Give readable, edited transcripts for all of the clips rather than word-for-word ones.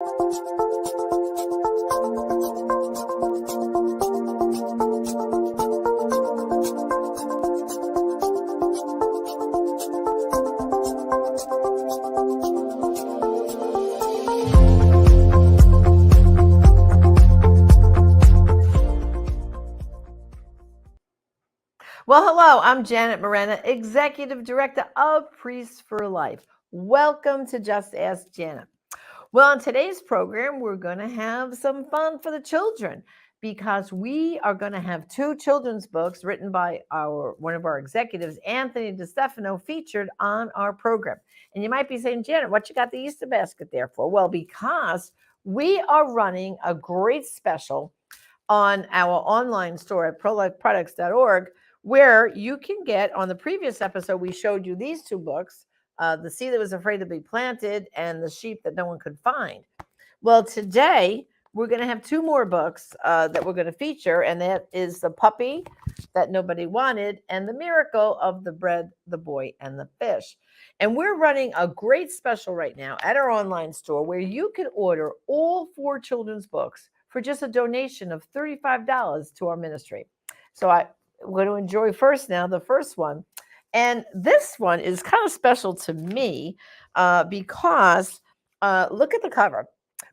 Well, hello, I'm Janet Morena, Executive Director of Priests for Life. Welcome to Just Ask Janet. Well, on today's program, we're going to have some fun for the children because we are going to have two children's books written by one of our executives, Anthony DeStefano, featured on our program. And you might be saying, Janet, what you got the Easter basket there for? Well, because we are running a great special on our online store at prolifeproducts.org, where you can get, on the previous episode, we showed you these two books, The Seed That Was Afraid to Be Planted and The Sheep That No One Could Find. Well, today we're going to have two more books that we're going to feature, and that is The Puppy That Nobody Wanted and The Miracle of the Bread, the Boy, and the Fish. And we're running a great special right now at our online store where you can order all four children's books for just a donation of $35 to our ministry. So I'm going to enjoy first now the first one. And this one is kind of special to me because look at the cover.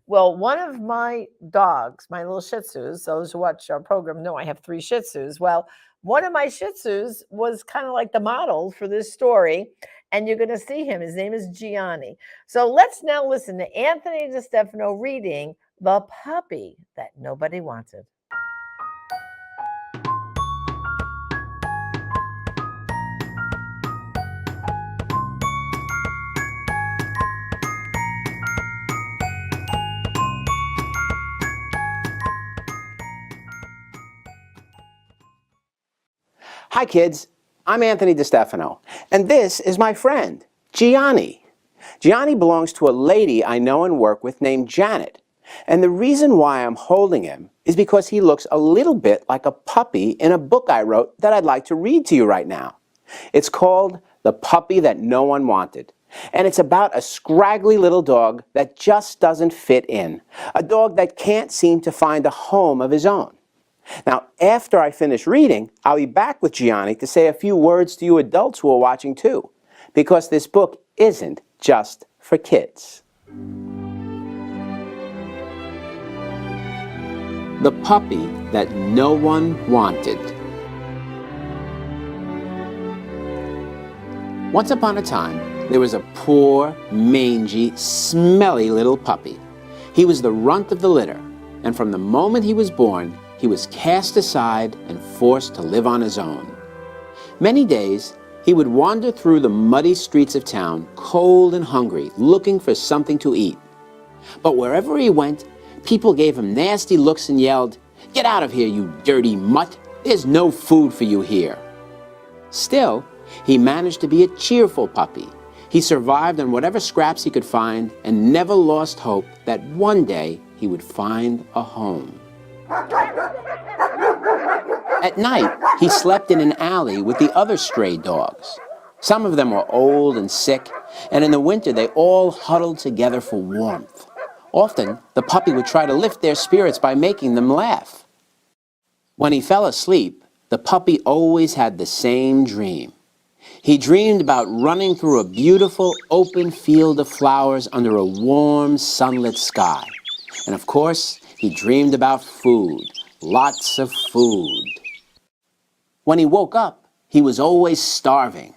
Well, one of my dogs, my little Shih Tzus, those who watch our program know I have 3 Shih Tzus. Well, one of my Shih Tzus was kind of like the model for this story. And you're going to see him. His name is Gianni. So let's now listen to Anthony DeStefano reading The Puppy That Nobody Wanted. Hi kids, I'm Anthony DeStefano, and this is my friend, Gianni. Gianni belongs to a lady I know and work with named Janet, and the reason why I'm holding him is because he looks a little bit like a puppy in a book I wrote that I'd like to read to you right now. It's called The Puppy That No One Wanted, and it's about a scraggly little dog that just doesn't fit in, a dog that can't seem to find a home of his own. Now, after I finish reading, I'll be back with Gianni to say a few words to you adults who are watching too, because this book isn't just for kids. The Puppy That No One Wanted. Once upon a time, there was a poor, mangy, smelly little puppy. He was the runt of the litter, and from the moment he was born, he was cast aside and forced to live on his own. Many days, he would wander through the muddy streets of town, cold and hungry, looking for something to eat. But wherever he went, people gave him nasty looks and yelled, "Get out of here, you dirty mutt! There's no food for you here." Still, he managed to be a cheerful puppy. He survived on whatever scraps he could find and never lost hope that one day he would find a home. At night, he slept in an alley with the other stray dogs. Some of them were old and sick, and in the winter they all huddled together for warmth. Often, the puppy would try to lift their spirits by making them laugh. When he fell asleep, the puppy always had the same dream. He dreamed about running through a beautiful open field of flowers under a warm, sunlit sky. And of course, he dreamed about food, lots of food. When he woke up, he was always starving.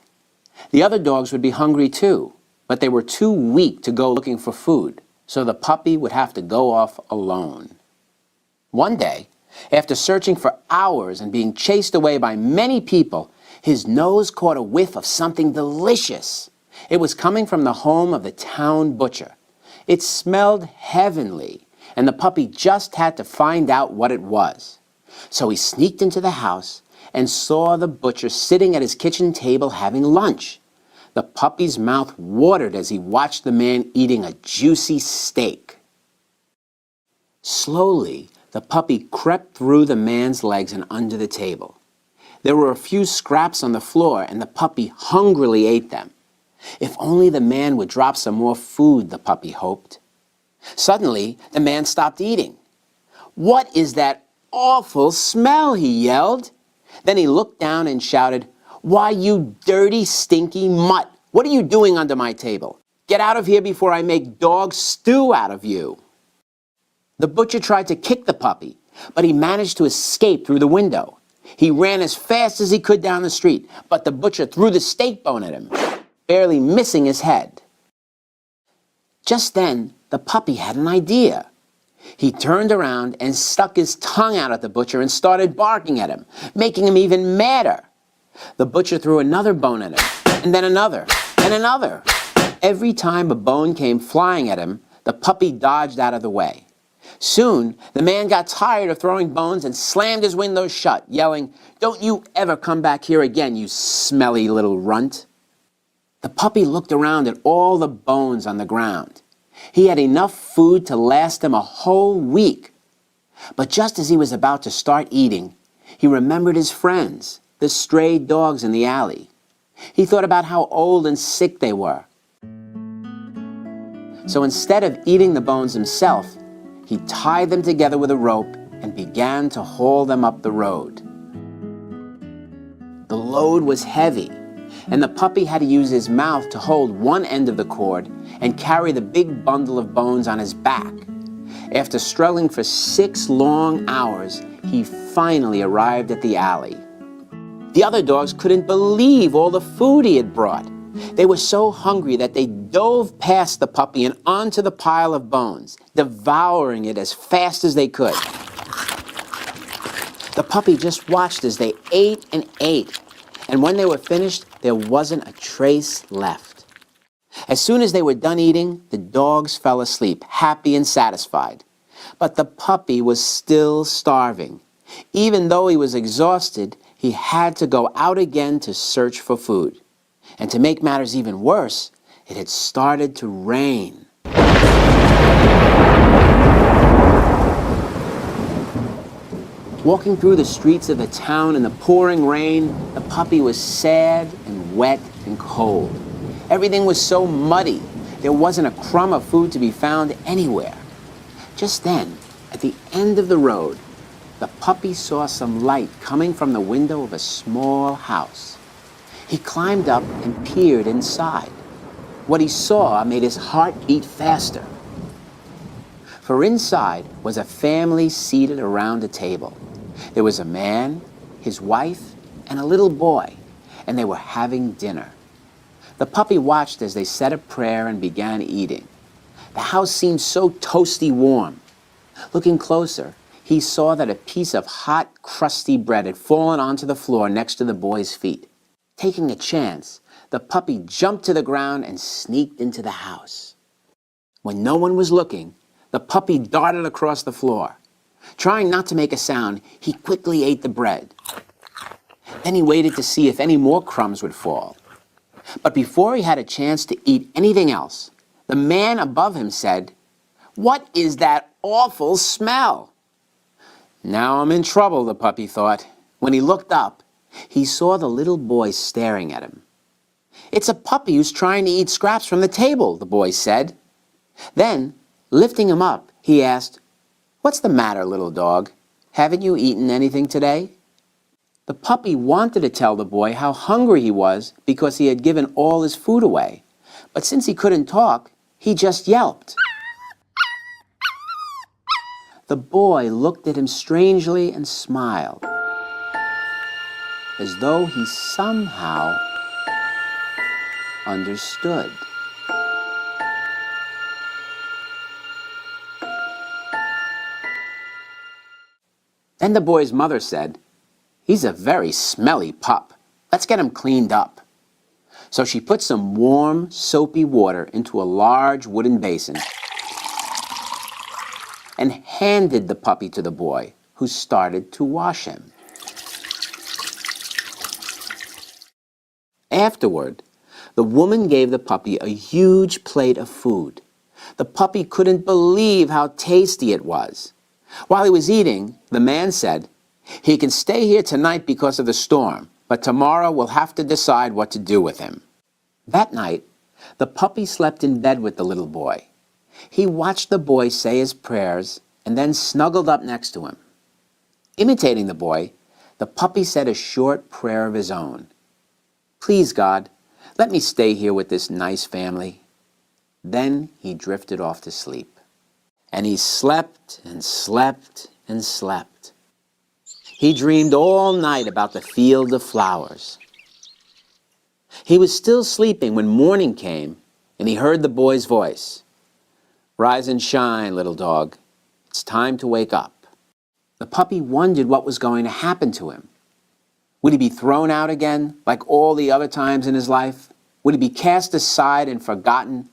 The other dogs would be hungry too, but they were too weak to go looking for food, so the puppy would have to go off alone. One day, after searching for hours and being chased away by many people, his nose caught a whiff of something delicious. It was coming from the home of the town butcher. It smelled heavenly, and the puppy just had to find out what it was. So he sneaked into the house and saw the butcher sitting at his kitchen table having lunch. The puppy's mouth watered as he watched the man eating a juicy steak. Slowly, the puppy crept through the man's legs and under the table. There were a few scraps on the floor, and the puppy hungrily ate them. If only the man would drop some more food, the puppy hoped. Suddenly, the man stopped eating. "What is that awful smell?" he yelled. Then he looked down and shouted, "Why, you dirty, stinky mutt! What are you doing under my table? Get out of here before I make dog stew out of you." The butcher tried to kick the puppy, but he managed to escape through the window. He ran as fast as he could down the street, but the butcher threw the steak bone at him, barely missing his head. Just then, the puppy had an idea. He turned around and stuck his tongue out at the butcher and started barking at him, making him even madder. The butcher threw another bone at him, and then another, and another. Every time a bone came flying at him, the puppy dodged out of the way. Soon, the man got tired of throwing bones and slammed his windows shut, yelling, "Don't you ever come back here again, you smelly little runt." The puppy looked around at all the bones on the ground. He had enough food to last him a whole week. But just as he was about to start eating, he remembered his friends, the stray dogs in the alley. He thought about how old and sick they were. So instead of eating the bones himself, he tied them together with a rope and began to haul them up the road. The load was heavy, and the puppy had to use his mouth to hold one end of the cord and carry the big bundle of bones on his back. After struggling for 6 long hours, he finally arrived at the alley. The other dogs couldn't believe all the food he had brought. They were so hungry that they dove past the puppy and onto the pile of bones, devouring it as fast as they could. The puppy just watched as they ate and ate, and when they were finished, there wasn't a trace left. As soon as they were done eating, the dogs fell asleep, happy and satisfied. But the puppy was still starving. Even though he was exhausted, he had to go out again to search for food. And to make matters even worse, it had started to rain. Walking through the streets of the town in the pouring rain, the puppy was sad and wet and cold. Everything was so muddy. There wasn't a crumb of food to be found anywhere. Just then, at the end of the road, the puppy saw some light coming from the window of a small house. He climbed up and peered inside. What he saw made his heart beat faster. For inside was a family seated around a table. There was a man, his wife, and a little boy, and they were having dinner. The puppy watched as they said a prayer and began eating. The house seemed so toasty warm. Looking closer, he saw that a piece of hot, crusty bread had fallen onto the floor next to the boy's feet. Taking a chance, the puppy jumped to the ground and sneaked into the house. When no one was looking, the puppy darted across the floor. Trying not to make a sound, he quickly ate the bread. Then he waited to see if any more crumbs would fall. But before he had a chance to eat anything else, the man above him said, "What is that awful smell?" Now I'm in trouble, the puppy thought. When he looked up, he saw the little boy staring at him. "It's a puppy who's trying to eat scraps from the table," the boy said. Then, lifting him up, he asked, "What's the matter, little dog? Haven't you eaten anything today?" The puppy wanted to tell the boy how hungry he was because he had given all his food away. But since he couldn't talk, he just yelped. The boy looked at him strangely and smiled, as though he somehow understood. Then the boy's mother said, "He's a very smelly pup. Let's get him cleaned up." So she put some warm, soapy water into a large wooden basin and handed the puppy to the boy, who started to wash him. Afterward, the woman gave the puppy a huge plate of food. The puppy couldn't believe how tasty it was. While he was eating, the man said, "He can stay here tonight because of the storm, but tomorrow we'll have to decide what to do with him." That night, the puppy slept in bed with the little boy. He watched the boy say his prayers and then snuggled up next to him. Imitating the boy, the puppy said a short prayer of his own. "Please, God, let me stay here with this nice family." Then he drifted off to sleep. And he slept and slept and slept. He dreamed all night about the field of flowers. He was still sleeping when morning came, and he heard the boy's voice. "Rise and shine, little dog. It's time to wake up." The puppy wondered what was going to happen to him. Would he be thrown out again, like all the other times in his life? Would he be cast aside and forgotten?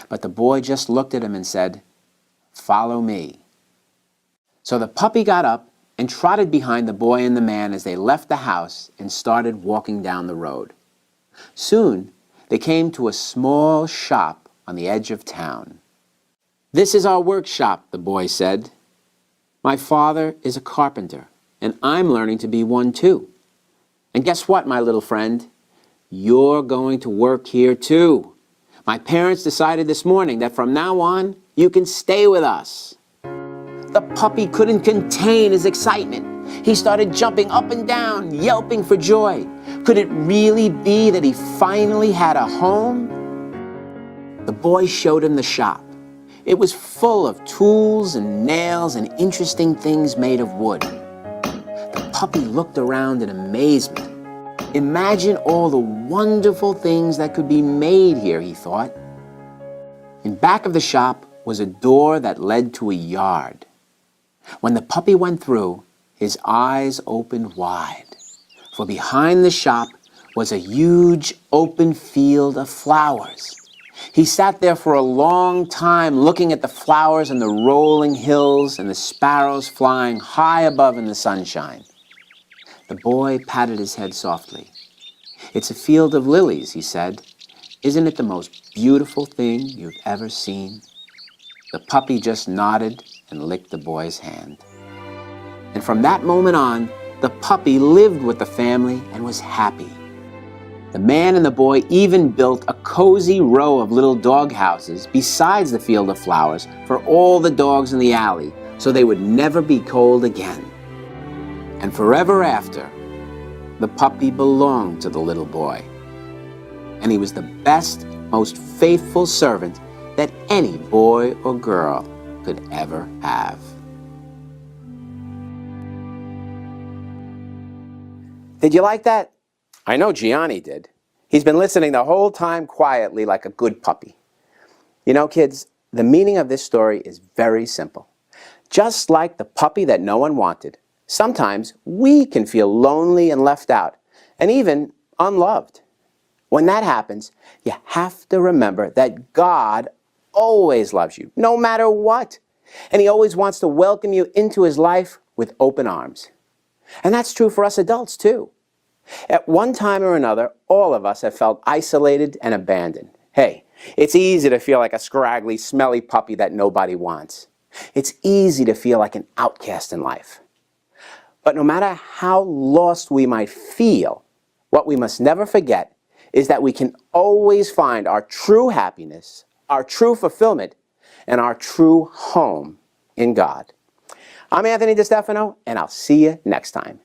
But the boy just looked at him and said, "Follow me." So the puppy got up and trotted behind the boy and the man as they left the house and started walking down the road. Soon, they came to a small shop on the edge of town. "This is our workshop," the boy said. "My father is a carpenter, and I'm learning to be one too. And guess what, my little friend? You're going to work here too. My parents decided this morning that from now on, you can stay with us." The puppy couldn't contain his excitement. He started jumping up and down, yelping for joy. Could it really be that he finally had a home? The boy showed him the shop. It was full of tools and nails and interesting things made of wood. The puppy looked around in amazement. Imagine all the wonderful things that could be made here, he thought. In back of the shop was a door that led to a yard. When the puppy went through, his eyes opened wide, for behind the shop was a huge open field of flowers. He sat there for a long time looking at the flowers and the rolling hills and the sparrows flying high above in the sunshine. The boy patted his head softly. "It's a field of lilies," he said. "Isn't it the most beautiful thing you've ever seen?" The puppy just nodded and licked the boy's hand. And from that moment on, the puppy lived with the family and was happy. The man and the boy even built a cozy row of little dog houses besides the field of flowers for all the dogs in the alley, so they would never be cold again. And forever after, the puppy belonged to the little boy. And he was the best, most faithful servant that any boy or girl could ever have. Did you like that? I know Gianni did. He's been listening the whole time quietly like a good puppy. You know, kids, the meaning of this story is very simple. Just like the puppy that no one wanted, sometimes we can feel lonely and left out, and even unloved. When that happens, you have to remember that God always loves you, no matter what. And He always wants to welcome you into His life with open arms. And that's true for us adults, too. At one time or another, all of us have felt isolated and abandoned. Hey, it's easy to feel like a scraggly, smelly puppy that nobody wants. It's easy to feel like an outcast in life. But no matter how lost we might feel, what we must never forget is that we can always find our true happiness, our true fulfillment, and our true home in God. I'm Anthony DeStefano, and I'll see you next time.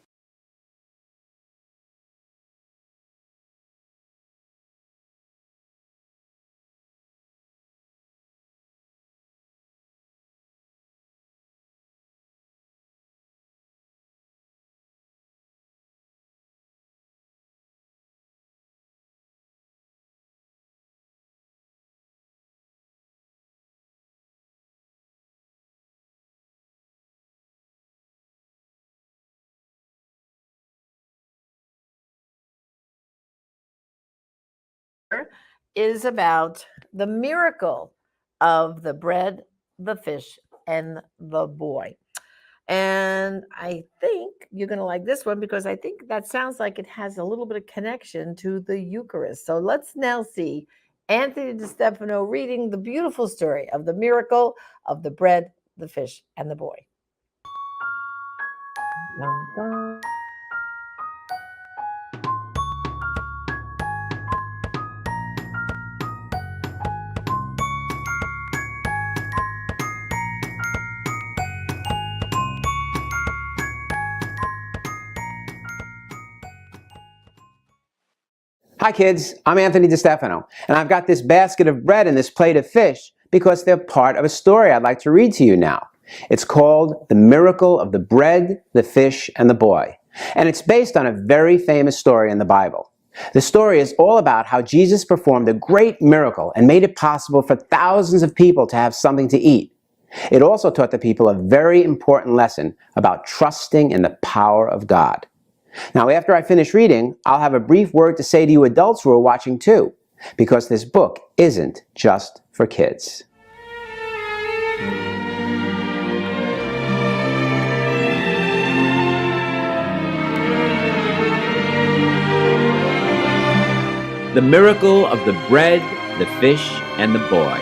Is about the miracle of the bread, the fish, and the boy. And I think you're going to like this one because I think that sounds like it has a little bit of connection to the Eucharist. So let's now see Anthony DeStefano reading the beautiful story of the miracle of the bread, the fish, and the boy. Dun, dun. Hi kids, I'm Anthony DeStefano, and I've got this basket of bread and this plate of fish because they're part of a story I'd like to read to you now. It's called The Miracle of the Bread, the Fish, and the Boy, and it's based on a very famous story in the Bible. The story is all about how Jesus performed a great miracle and made it possible for thousands of people to have something to eat. It also taught the people a very important lesson about trusting in the power of God. Now, after I finish reading, I'll have a brief word to say to you adults who are watching too, because this book isn't just for kids. The Miracle of the Bread, the Fish, and the Boy.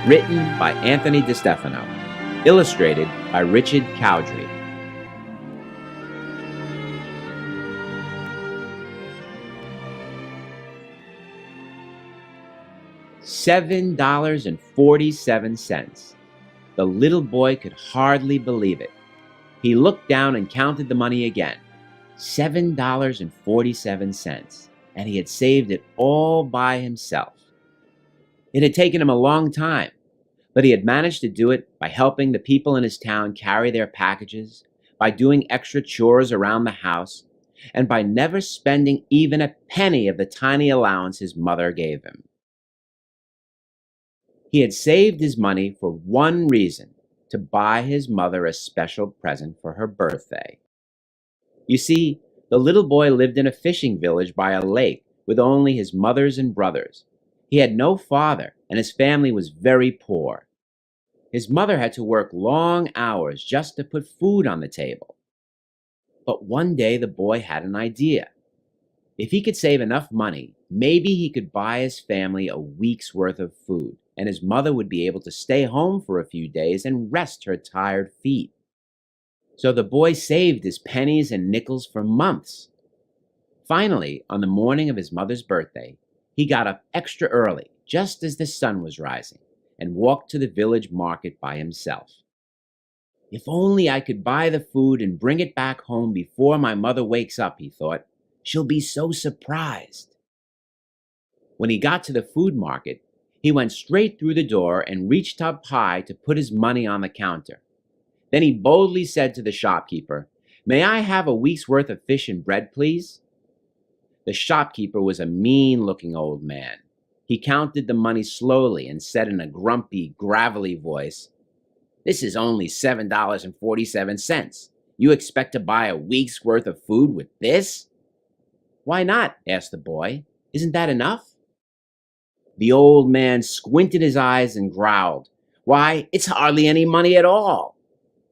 Written by Anthony DeStefano. Illustrated by Richard Cowdrey. $7.47. The little boy could hardly believe it. He looked down and counted the money again. $7.47. And he had saved it all by himself. It had taken him a long time, but he had managed to do it by helping the people in his town carry their packages, by doing extra chores around the house, and by never spending even a penny of the tiny allowance his mother gave him. He had saved his money for one reason: to buy his mother a special present for her birthday. You see, the little boy lived in a fishing village by a lake with only his mothers and brothers. He had no father, and his family was very poor. His mother had to work long hours just to put food on the table. But one day the boy had an idea. If he could save enough money, maybe he could buy his family a week's worth of food, and his mother would be able to stay home for a few days and rest her tired feet. So the boy saved his pennies and nickels for months. Finally, on the morning of his mother's birthday, he got up extra early, just as the sun was rising, and walked to the village market by himself. If only I could buy the food and bring it back home before my mother wakes up, he thought. She'll be so surprised. When he got to the food market, he went straight through the door and reached up high to put his money on the counter. Then he boldly said to the shopkeeper, "May I have a week's worth of fish and bread, please?" The shopkeeper was a mean-looking old man. He counted the money slowly and said in a grumpy, gravelly voice, "This is only $7.47. You expect to buy a week's worth of food with this?" "Why not?" asked the boy. "Isn't that enough?" The old man squinted his eyes and growled, "Why, it's hardly any money at all."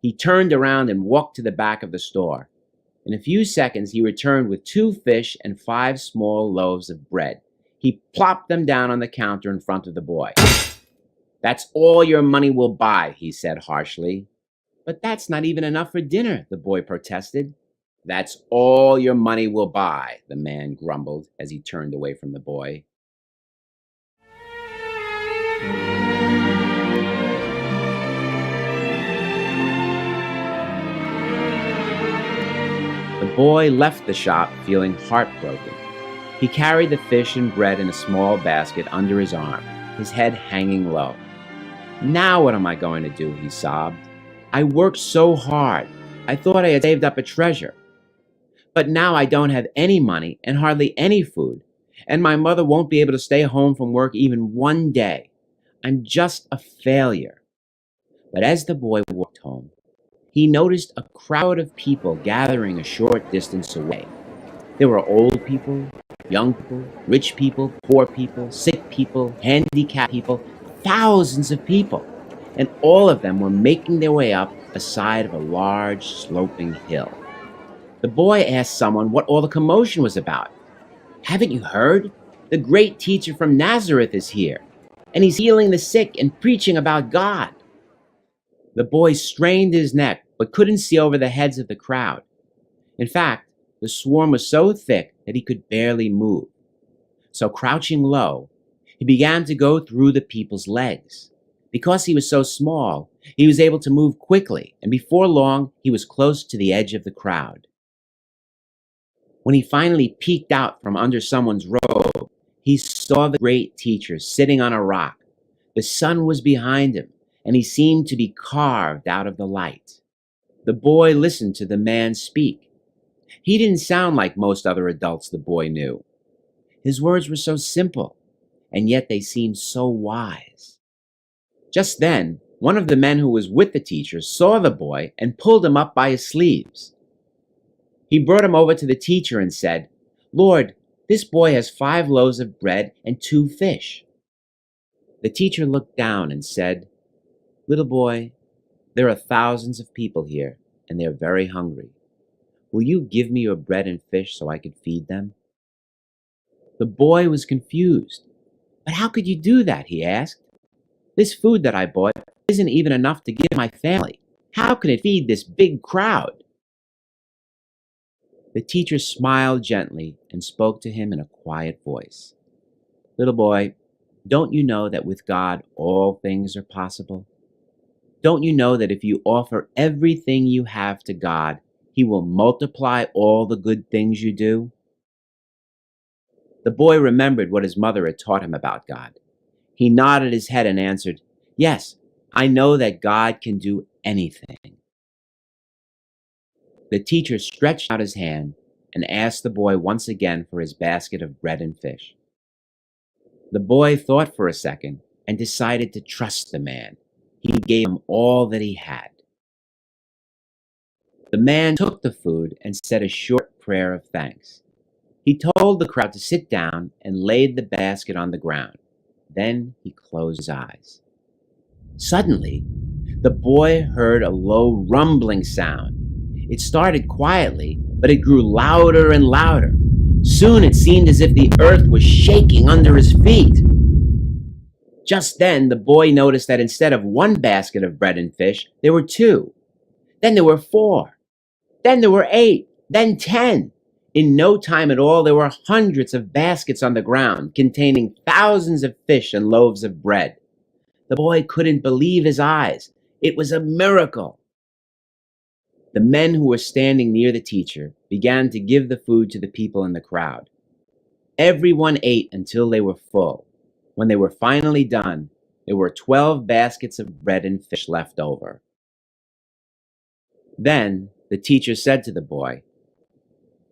He turned around and walked to the back of the store. In a few seconds, he returned with 2 fish and 5 small loaves of bread. He plopped them down on the counter in front of the boy. "That's all your money will buy," he said harshly. "But that's not even enough for dinner," the boy protested. "That's all your money will buy," the man grumbled as he turned away from the boy. The boy left the shop feeling heartbroken. He carried the fish and bread in a small basket under his arm, his head hanging low. "Now what am I going to do?" he sobbed. "I worked so hard. I thought I had saved up a treasure. But now I don't have any money and hardly any food, and my mother won't be able to stay home from work even one day. I'm just a failure." But as the boy walked home, he noticed a crowd of people gathering a short distance away. There were old people, young people, rich people, poor people, sick people, handicapped people, thousands of people, and all of them were making their way up the side of a large, sloping hill. The boy asked someone what all the commotion was about. "Haven't you heard? The great teacher from Nazareth is here, and he's healing the sick and preaching about God." The boy strained his neck, but couldn't see over the heads of the crowd. In fact, the swarm was so thick that he could barely move. So crouching low, he began to go through the people's legs. Because he was so small, he was able to move quickly, and before long, he was close to the edge of the crowd. When he finally peeked out from under someone's robe, he saw the great teacher sitting on a rock. The sun was behind him, and he seemed to be carved out of the light. The boy listened to the man speak. He didn't sound like most other adults the boy knew. His words were so simple, and yet they seemed so wise. Just then, one of the men who was with the teacher saw the boy and pulled him up by his sleeves. He brought him over to the teacher and said, "Lord, this boy has 5 loaves of bread and 2 fish." The teacher looked down and said, "Little boy, there are thousands of people here, and they're very hungry. Will you give me your bread and fish so I could feed them?" The boy was confused. "But how could you do that?" he asked. "This food that I bought isn't even enough to give my family. How can it feed this big crowd?" The teacher smiled gently and spoke to him in a quiet voice. "Little boy, don't you know that with God all things are possible? Don't you know that if you offer everything you have to God, He will multiply all the good things you do?" The boy remembered what his mother had taught him about God. He nodded his head and answered, "Yes, I know that God can do anything." The teacher stretched out his hand and asked the boy once again for his basket of bread and fish. The boy thought for a second and decided to trust the man. He gave him all that he had. The man took the food and said a short prayer of thanks. He told the crowd to sit down and laid the basket on the ground. Then he closed his eyes. Suddenly, the boy heard a low rumbling sound. It started quietly, but it grew louder and louder. Soon it seemed as if the earth was shaking under his feet. Just then, the boy noticed that instead of 1 basket of bread and fish, there were 2. Then there were 4. Then there were 8. Then 10. In no time at all, there were hundreds of baskets on the ground containing thousands of fish and loaves of bread. The boy couldn't believe his eyes. It was a miracle. The men who were standing near the teacher began to give the food to the people in the crowd. Everyone ate until they were full. When they were finally done, there were 12 baskets of bread and fish left over. Then the teacher said to the boy,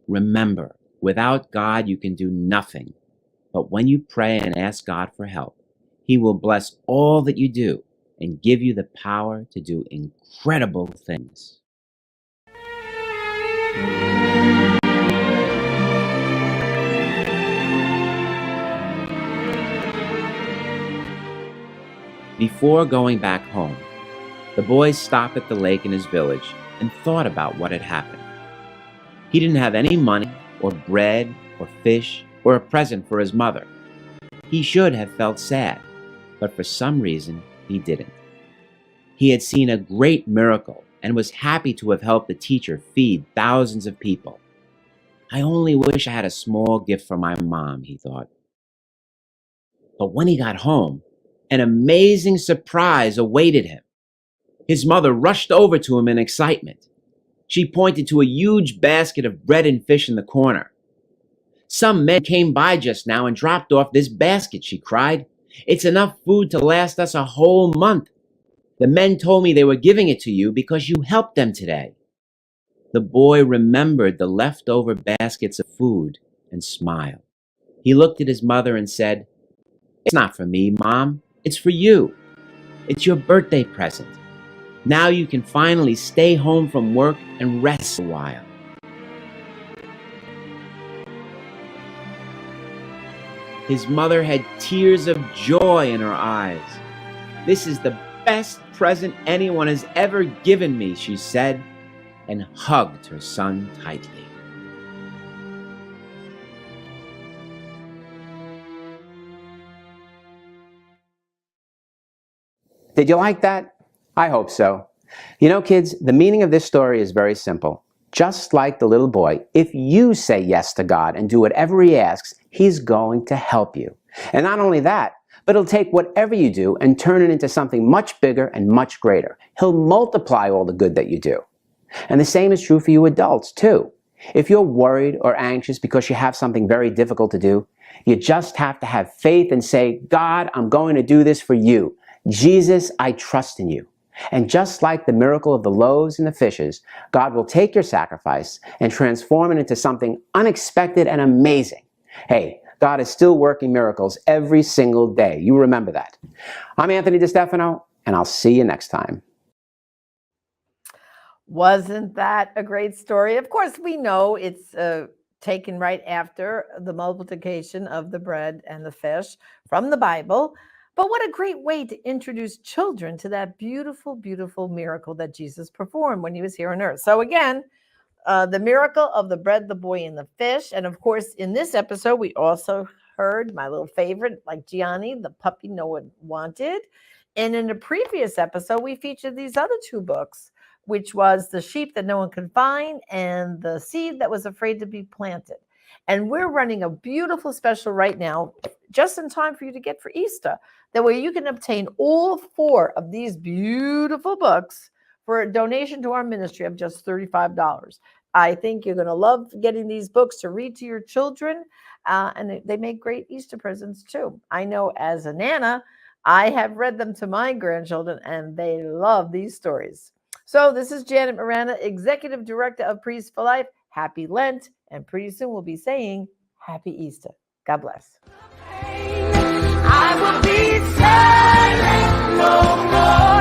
"Remember, without God you can do nothing. But when you pray and ask God for help, He will bless all that you do and give you the power to do incredible things." Before going back home, the boy stopped at the lake in his village and thought about what had happened. He didn't have any money or bread or fish or a present for his mother. He should have felt sad, but for some reason he didn't. He had seen a great miracle and was happy to have helped the teacher feed thousands of people. "I only wish I had a small gift for my mom," he thought. But when he got home, an amazing surprise awaited him. His mother rushed over to him in excitement. She pointed to a huge basket of bread and fish in the corner. "Some men came by just now and dropped off this basket," she cried. "It's enough food to last us a whole month. The men told me they were giving it to you because you helped them today." The boy remembered the leftover baskets of food and smiled. He looked at his mother and said, "It's not for me, Mom. It's for you. It's your birthday present. Now you can finally stay home from work and rest a while." His mother had tears of joy in her eyes. "This is the best present anyone has ever given me," she said, and hugged her son tightly. Did you like that? I hope so. You know, kids, the meaning of this story is very simple. Just like the little boy, if you say yes to God and do whatever He asks, He's going to help you. And not only that, but He'll take whatever you do and turn it into something much bigger and much greater. He'll multiply all the good that you do. And the same is true for you adults, too. If you're worried or anxious because you have something very difficult to do, you just have to have faith and say, God, I'm going to do this for you. Jesus, I trust in you. And just like the miracle of the loaves and the fishes, God will take your sacrifice and transform it into something unexpected and amazing. Hey, God is still working miracles every single day. You remember that. I'm Anthony DeStefano, and I'll see you next time. Wasn't that a great story? Of course, we know it's taken right after the multiplication of the bread and the fish from the Bible. But what a great way to introduce children to that beautiful, beautiful miracle that Jesus performed when he was here on earth. So again, the miracle of the bread, the boy, and the fish. And of course, in this episode, we also heard my little favorite, like Gianni, the puppy no one wanted. And in the previous episode, we featured these other two books, which was The Sheep That No One Could Find and The Seed That Was Afraid to Be Planted. And we're running a beautiful special right now, just in time for you to get for Easter. That way you can obtain all 4 of these beautiful books for a donation to our ministry of just $35. I think you're going to love getting these books to read to your children, and they make great Easter presents too. I know as a Nana, I have read them to my grandchildren, and they love these stories. So this is Janet Miranda, Executive Director of Priests for Life. Happy Lent, and pretty soon we'll be saying Happy Easter. God bless. I will be silent no more.